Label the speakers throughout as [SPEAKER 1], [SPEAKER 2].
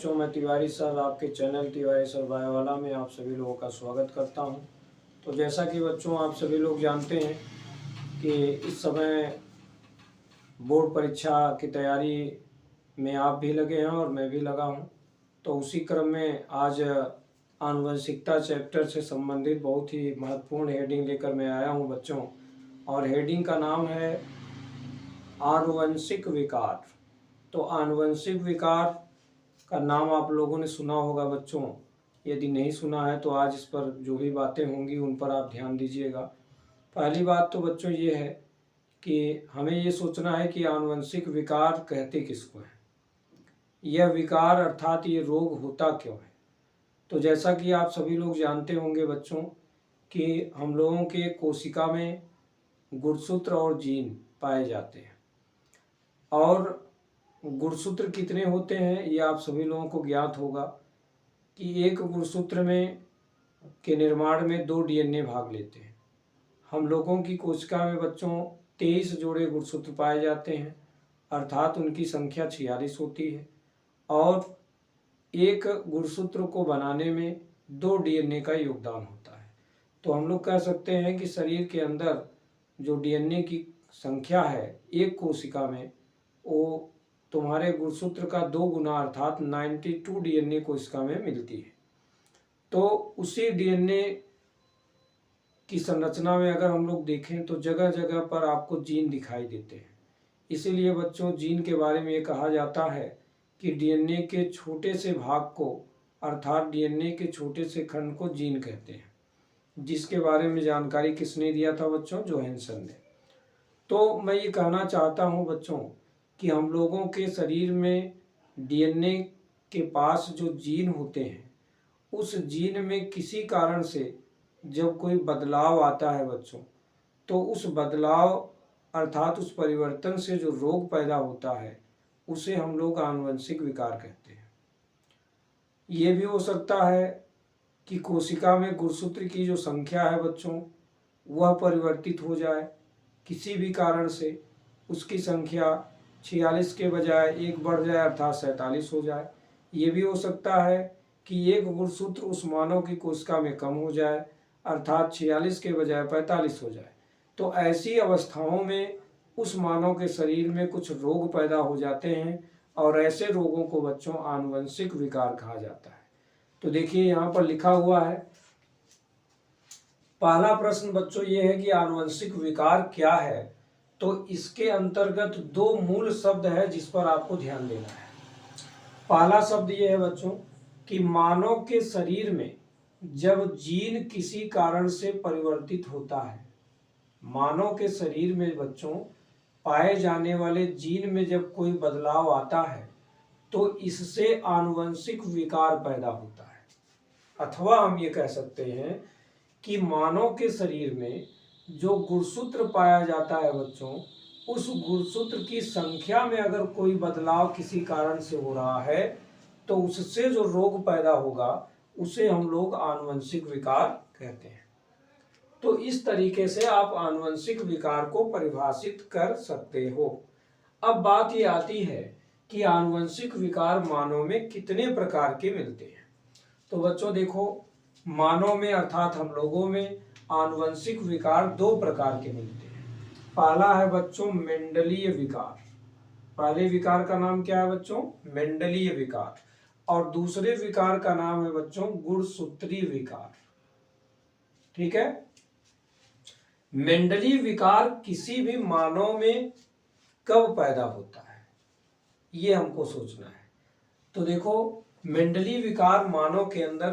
[SPEAKER 1] बच्चों, मैं तिवारी सर आपके चैनल तिवारी सर बायोवाला में आप सभी लोगों का स्वागत करता हूं। तो जैसा कि बच्चों आप सभी लोग जानते हैं कि इस समय बोर्ड परीक्षा की तैयारी में आप भी लगे हैं और मैं भी लगा हूं। तो उसी क्रम में आज आनुवंशिकता चैप्टर से संबंधित बहुत ही महत्वपूर्ण हेडिंग लेकर मैं आया हूं बच्चों, और हेडिंग का नाम है आनुवंशिक विकार। तो आनुवंशिक विकार का नाम आप लोगों ने सुना होगा बच्चों। यदि नहीं सुना है तो आज इस पर जो भी बातें होंगी उन पर आप ध्यान दीजिएगा। पहली बात तो बच्चों ये है कि हमें ये सोचना है कि आनुवंशिक विकार कहते किसको हैं, यह विकार अर्थात ये रोग होता क्यों है। तो जैसा कि आप सभी लोग जानते होंगे बच्चों कि हम लोगों के कोशिका में गुणसूत्र और जीन पाए जाते हैं, और गुणसूत्र कितने होते हैं ये आप सभी लोगों को ज्ञात होगा कि एक गुणसूत्र में के निर्माण में 2 डीएनए भाग लेते हैं। हम लोगों की कोशिका में बच्चों 23 जोड़े गुणसूत्र पाए जाते हैं, अर्थात उनकी संख्या 46 होती है, और एक गुणसूत्र को बनाने में 2 डीएनए का योगदान होता है। तो हम लोग कह सकते हैं कि शरीर के अंदर जो डीएनए की संख्या है एक कोशिका में, वो तुम्हारे गुणसूत्र का 2 गुना अर्थात 92 डीएनए कोशिका में मिलती है। तो उसी डीएनए की संरचना में अगर हम लोग देखें तो जगह जगह पर आपको जीन दिखाई देते हैं। इसीलिए बच्चों जीन के बारे में ये कहा जाता है कि डीएनए के छोटे से भाग को अर्थात डीएनए के छोटे से खंड को जीन कहते हैं, जिसके बारे में जानकारी किसने दिया था बच्चों? जोहानसन ने। तो मैं ये कहना चाहता हूँ बच्चों कि हम लोगों के शरीर में डीएनए के पास जो जीन होते हैं, उस जीन में किसी कारण से जब कोई बदलाव आता है बच्चों, तो उस बदलाव अर्थात उस परिवर्तन से जो रोग पैदा होता है उसे हम लोग आनुवंशिक विकार कहते हैं। ये भी हो सकता है कि कोशिका में गुणसूत्र की जो संख्या है बच्चों वह परिवर्तित हो जाए किसी भी कारण से, उसकी संख्या 46 के बजाय 1 बढ़ जाए अर्थात 47 हो जाए। ये भी हो सकता है कि एक गुणसूत्र उस मानव की कोशिका में कम हो जाए अर्थात 46 के बजाय 45 हो जाए। तो ऐसी अवस्थाओं में उस मानव के शरीर में कुछ रोग पैदा हो जाते हैं, और ऐसे रोगों को बच्चों आनुवंशिक विकार कहा जाता है। तो देखिए यहाँ पर लिखा हुआ है, पहला प्रश्न बच्चों ये है कि आनुवंशिक विकार क्या है। तो इसके अंतर्गत 2 मूल शब्द है जिस पर आपको ध्यान देना है। पहला शब्द ये है बच्चों कि मानव के शरीर में जब जीन किसी कारण से परिवर्तित होता है, मानव के शरीर में बच्चों पाए जाने वाले जीन में जब कोई बदलाव आता है तो इससे आनुवंशिक विकार पैदा होता है। अथवा हम ये कह सकते हैं कि मानव के शरीर में जो गुणसूत्र पाया जाता है बच्चों, उस गुणसूत्र की संख्या में अगर कोई बदलाव किसी कारण से हो रहा है तो उससे जो रोग पैदा होगा उसे हम लोग आनुवंशिक विकार कहते हैं। तो इस तरीके से आप आनुवंशिक विकार को परिभाषित कर सकते हो। अब बात ये आती है कि आनुवंशिक विकार मानव में कितने प्रकार के मिलते हैं। तो बच्चों देखो, मानव में अर्थात हम लोगों में आनुवंशिक विकार 2 प्रकार के मिलते हैं। पहला है बच्चों मेंडलीय विकार। पहले विकार का नाम क्या है बच्चों? मेंडलीय विकार। और दूसरे विकार का नाम है बच्चों गुणसूत्रीय विकार। ठीक है। मेंडलीय विकार किसी भी मानव में कब पैदा होता है ये हमको सोचना है। तो देखो, मेंडलीय विकार मानव के अंदर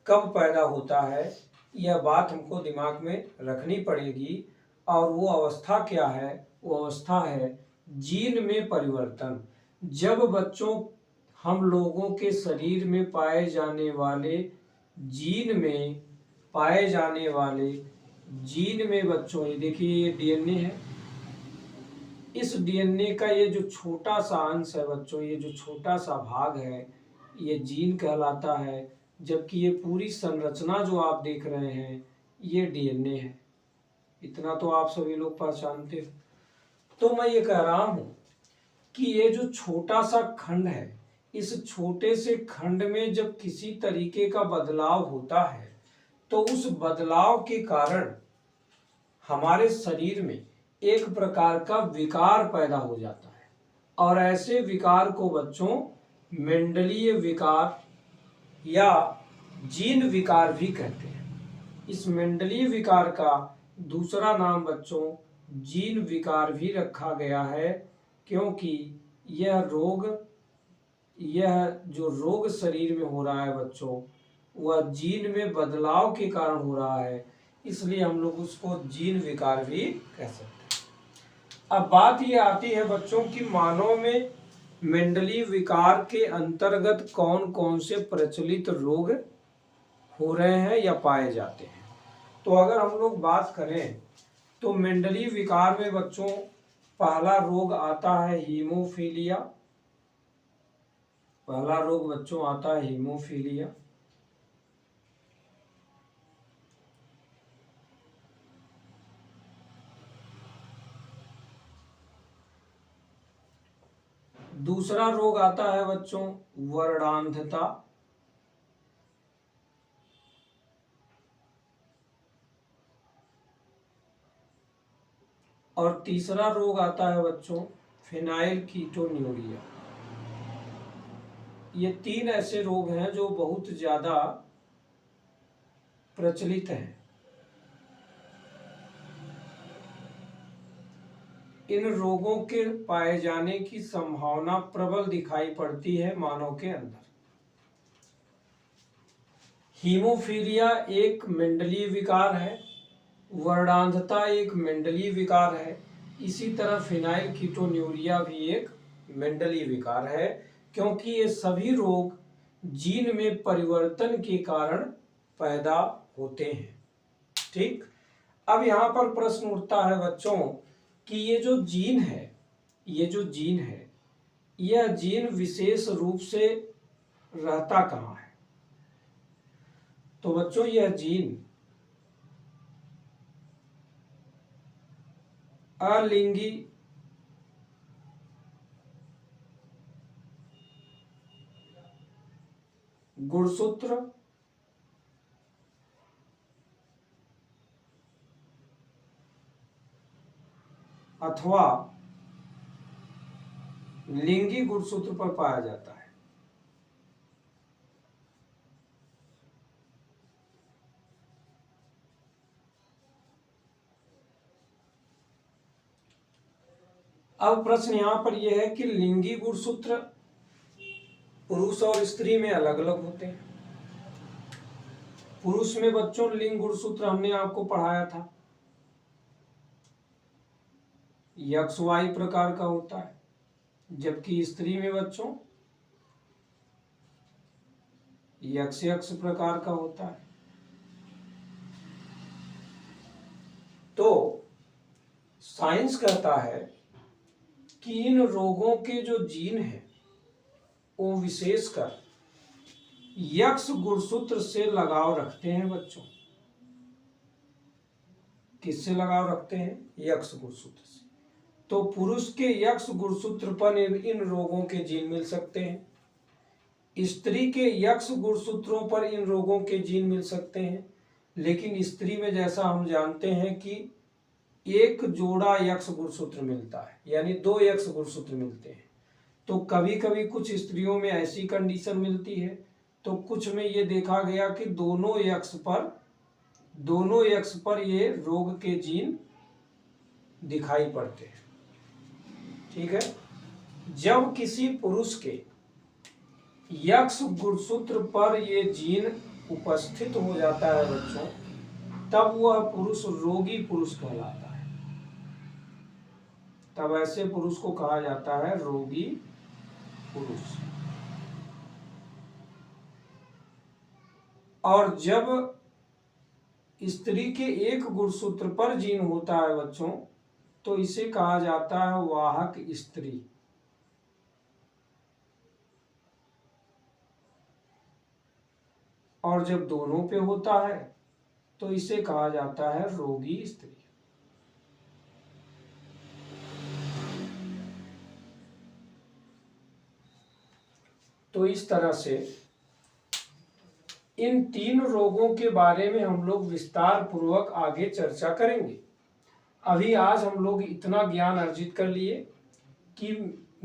[SPEAKER 1] कब पैदा होता है यह बात हमको दिमाग में रखनी पड़ेगी, और वो अवस्था क्या है? वो अवस्था है जीन में परिवर्तन। जब बच्चों हम लोगों के शरीर में पाए जाने वाले जीन में बच्चों, ये देखिए ये डीएनए है, इस डीएनए का ये जो छोटा सा अंश है बच्चों, ये जो छोटा सा भाग है ये जीन कहलाता है, जबकि ये पूरी संरचना जो आप देख रहे हैं ये डीएनए है। इतना तो आप सभी लोग पहचानते हो। तो मैं ये कह रहा हूं कि ये जो छोटा सा खंड है इस छोटे से खंड में जब किसी तरीके का बदलाव होता है तो उस बदलाव के कारण हमारे शरीर में एक प्रकार का विकार पैदा हो जाता है, और ऐसे विकार को बच्चों मेंडलीय विकार या जीन विकार भी कहते हैं। इस मेंडलीय विकार का दूसरा नाम बच्चों जीन विकार भी रखा गया है, क्योंकि यह जो रोग शरीर में हो रहा है बच्चों, वह जीन में बदलाव के कारण हो रहा है, इसलिए हम लोग उसको जीन विकार भी कह सकते हैं। अब बात ये आती है बच्चों कि मानव में मेंडलीय विकार के अंतर्गत कौन कौन से प्रचलित रोग हो रहे हैं या पाए जाते हैं। तो अगर हम लोग बात करें तो मेंडलीय विकार में बच्चों पहला रोग आता है हीमोफीलिया। पहला रोग बच्चों आता है हीमोफीलिया। दूसरा रोग आता है बच्चों वर्णांधता। और तीसरा रोग आता है बच्चों फिनाइल कीटोन्यूरिया। ये 3 ऐसे रोग हैं जो बहुत ज्यादा प्रचलित हैं। इन रोगों के पाए जाने की संभावना प्रबल दिखाई पड़ती है मानव के अंदर। हीमोफीलिया एक मेंडलीय विकार है, वर्णांधता एक मेंडलीय विकार है, इसी तरह फिनाइल कीटोन्यूरिया भी एक मेंडलीय विकार है, क्योंकि ये सभी रोग जीन में परिवर्तन के कारण पैदा होते हैं। ठीक, अब यहाँ पर प्रश्न उठता है बच्चों कि ये जो जीन है यह जीन विशेष रूप से रहता कहाँ है। तो बच्चों यह जीन अलिंगी गुणसूत्र अथवा लिंगी गुणसूत्र पर पाया जाता है। अब प्रश्न यहां पर यह है कि लिंगी गुणसूत्र पुरुष और स्त्री में अलग अलग होते हैं। पुरुष में बच्चों लिंग गुणसूत्र हमने आपको पढ़ाया था, XY प्रकार का होता है, जबकि स्त्री में बच्चों XX प्रकार का होता है। तो साइंस कहता है कि इन रोगों के जो जीन हैं वो विशेषकर X गुणसूत्र से लगाव रखते हैं बच्चों। किससे लगाव रखते हैं? X गुणसूत्र से। तो पुरुष के X गुणसूत्र पर इन रोगों के जीन मिल सकते हैं, स्त्री के X गुणसूत्रों पर इन रोगों के जीन मिल सकते हैं, लेकिन स्त्री में जैसा हम जानते हैं कि एक जोड़ा X गुणसूत्र मिलता है, यानी 2 X गुणसूत्र मिलते हैं। तो कभी कभी कुछ स्त्रियों में ऐसी कंडीशन मिलती है, तो कुछ में ये देखा गया कि दोनों X पर ये रोग के जीन दिखाई पड़ते हैं। ठीक है, जब किसी पुरुष के X गुणसूत्र पर ये जीन उपस्थित हो जाता है बच्चों, तब वह पुरुष रोगी पुरुष कहलाता है। तब ऐसे पुरुष को कहा जाता है रोगी पुरुष। और जब स्त्री के एक गुणसूत्र पर जीन होता है बच्चों, तो इसे कहा जाता है वाहक स्त्री। और जब दोनों पे होता है तो इसे कहा जाता है रोगी स्त्री। तो इस तरह से इन 3 रोगों के बारे में हम लोग विस्तार पूर्वक आगे चर्चा करेंगे। अभी आज हम लोग इतना ज्ञान अर्जित कर लिए कि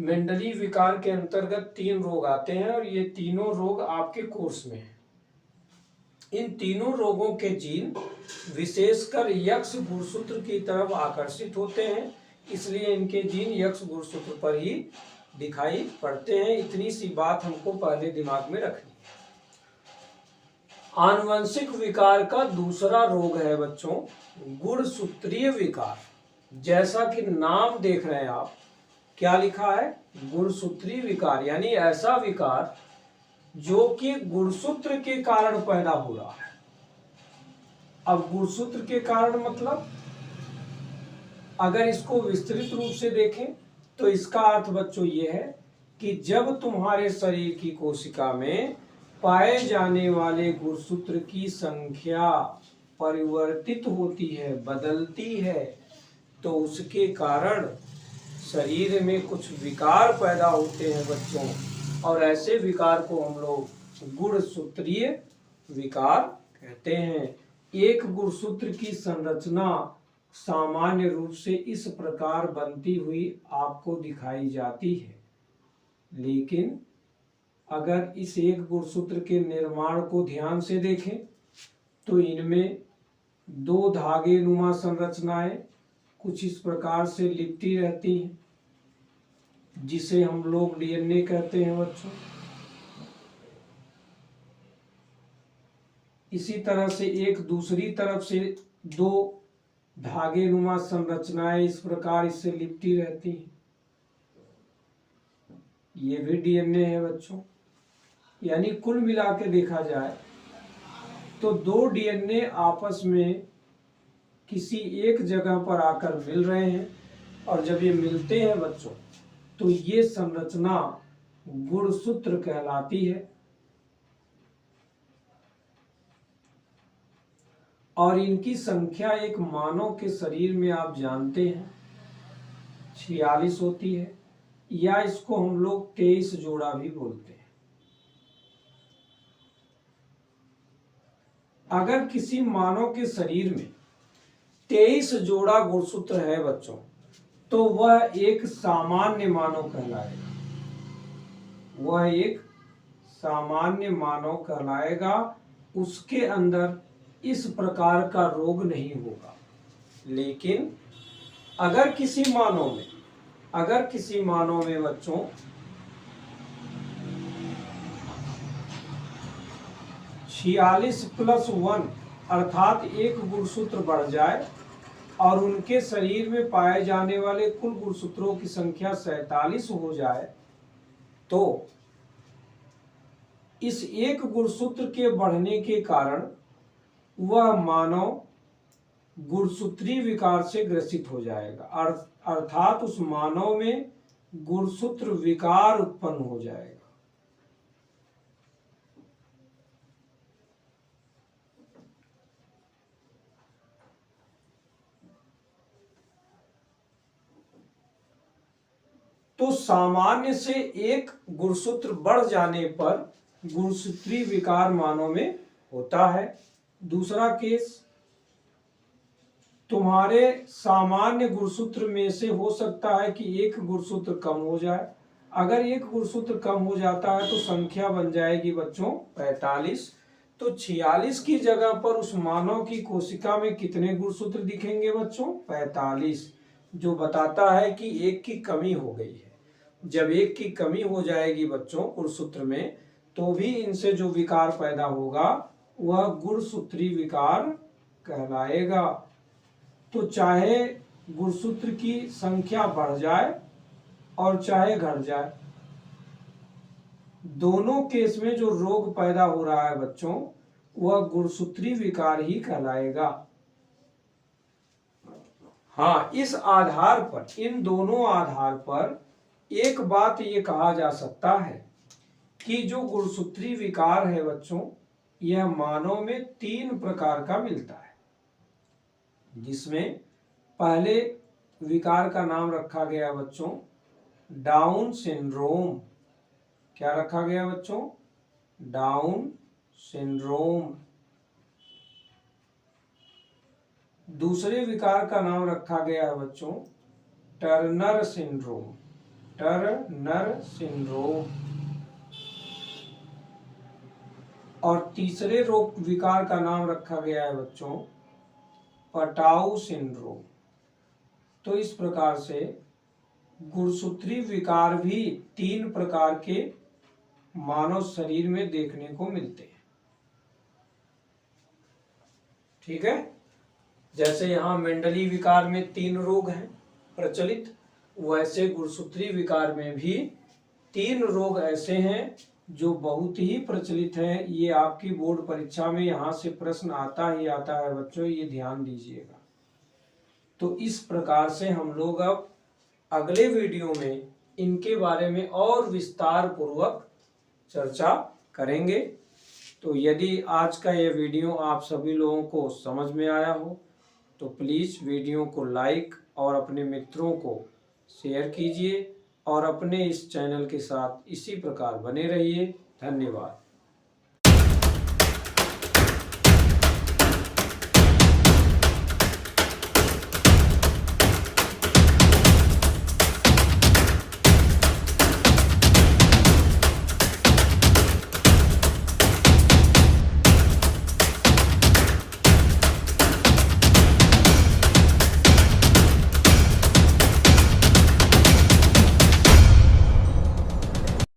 [SPEAKER 1] मेंडली विकार के अंतर्गत 3 रोग आते हैं और ये तीनों रोग आपके कोर्स में हैं। इन तीनों रोगों के जीन विशेषकर यक्ष गुणसूत्र की तरफ आकर्षित होते हैं, इसलिए इनके जीन यक्ष गुणसूत्र पर ही दिखाई पड़ते हैं। इतनी सी बात हमको पहले दिमाग में रखनी है। आनुवंशिक विकार का दूसरा रोग है बच्चों गुणसूत्रीय विकार। जैसा कि नाम देख रहे हैं आप, क्या लिखा है? गुणसूत्रीय विकार, यानी ऐसा विकार जो कि गुणसूत्र के कारण पैदा हो रहा है। अब गुणसूत्र के कारण मतलब अगर इसको विस्तृत रूप से देखें तो इसका अर्थ बच्चों ये है कि जब तुम्हारे शरीर की कोशिका में पाए जाने वाले गुणसूत्र की संख्या परिवर्तित होती है, बदलती है, तो उसके कारण शरीर में कुछ विकार पैदा होते हैं बच्चों, और ऐसे विकार को हम लोग गुणसूत्रीय विकार कहते हैं। एक गुणसूत्र की संरचना सामान्य रूप से इस प्रकार बनती हुई आपको दिखाई जाती है, लेकिन अगर इस एक गुणसूत्र के निर्माण को ध्यान से देखें तो इनमें 2 धागे नुमा संरचनाएं कुछ इस प्रकार से लिपटी रहती हैं, जिसे हम लोग डीएनए कहते हैं बच्चों। इसी तरह से एक दूसरी तरफ से 2 धागे नुमा संरचनाएं इस प्रकार इससे लिपटी रहती हैं, ये भी डीएनए है बच्चों। यानी कुल मिला के देखा जाए तो 2 डीएनए आपस में किसी एक जगह पर आकर मिल रहे हैं, और जब ये मिलते हैं बच्चों तो ये संरचना गुणसूत्र कहलाती है। और इनकी संख्या एक मानव के शरीर में आप जानते हैं 46 होती है, या इसको हम लोग 23 जोड़ा भी बोलते हैं। अगर किसी मानव के शरीर में 23 जोड़ा गुणसूत्र है बच्चों, तो वह एक सामान्य मानव कहलाएगा। वह एक सामान्य मानव कहलाएगा। उसके अंदर इस प्रकार का रोग नहीं होगा। लेकिन अगर किसी मानव में बच्चों 46 + 1 अर्थात एक गुणसूत्र बढ़ जाए और उनके शरीर में पाए जाने वाले कुल गुणसूत्रों की संख्या 47 हो जाए, तो इस एक गुणसूत्र के बढ़ने के कारण वह मानव गुणसूत्रीय विकार से ग्रसित हो जाएगा, अर्थात उस मानव में गुणसूत्र विकार उत्पन्न हो जाएगा। तो सामान्य से एक गुणसूत्र बढ़ जाने पर गुणसूत्रीय विकार मानव में होता है। दूसरा केस, तुम्हारे सामान्य गुणसूत्र में से हो सकता है कि एक गुणसूत्र कम हो जाए। अगर एक गुणसूत्र कम हो जाता है तो संख्या बन जाएगी बच्चों 45। तो 46 की जगह पर उस मानव की कोशिका में कितने गुणसूत्र दिखेंगे बच्चों? 45, जो बताता है कि एक की कमी हो गई है। जब एक की कमी हो जाएगी बच्चों गुणसूत्र में, तो भी इनसे जो विकार पैदा होगा वह गुणसूत्रीय विकार कहलाएगा। तो चाहे गुणसूत्र की संख्या बढ़ जाए और चाहे घट जाए, दोनों केस में जो रोग पैदा हो रहा है बच्चों वह गुणसूत्रीय विकार ही कहलाएगा। हाँ, इस आधार पर, इन दोनों आधार पर एक बात ये कहा जा सकता है कि जो गुणसूत्रीय विकार है बच्चों, यह मानव में 3 प्रकार का मिलता है, जिसमें पहले विकार का नाम रखा गया बच्चों डाउन सिंड्रोम। क्या रखा गया बच्चों? Down syndrome. दूसरे विकार का नाम रखा गया है बच्चों टर्नर सिंड्रोम। Turner syndrome. और तीसरे रोग विकार का नाम रखा गया है बच्चों पटाऊ सिंड्रोम। तो इस प्रकार से गुणसूत्री विकार भी 3 प्रकार के मानव शरीर में देखने को मिलते हैं। ठीक है, जैसे यहाँ मेंडली विकार में 3 रोग हैं प्रचलित, वैसे गुणसूत्री विकार में भी 3 रोग ऐसे हैं जो बहुत ही प्रचलित हैं। ये आपकी बोर्ड परीक्षा में यहाँ से प्रश्न आता ही आता है बच्चों, ये ध्यान दीजिएगा। तो इस प्रकार से हम लोग अब अगले वीडियो में इनके बारे में और विस्तार पूर्वक चर्चा करेंगे। तो यदि आज का ये वीडियो आप सभी लोगों को समझ में आया हो तो प्लीज़ वीडियो को लाइक और अपने मित्रों को शेयर कीजिए और अपने इस चैनल के साथ इसी प्रकार बने रहिए। धन्यवाद।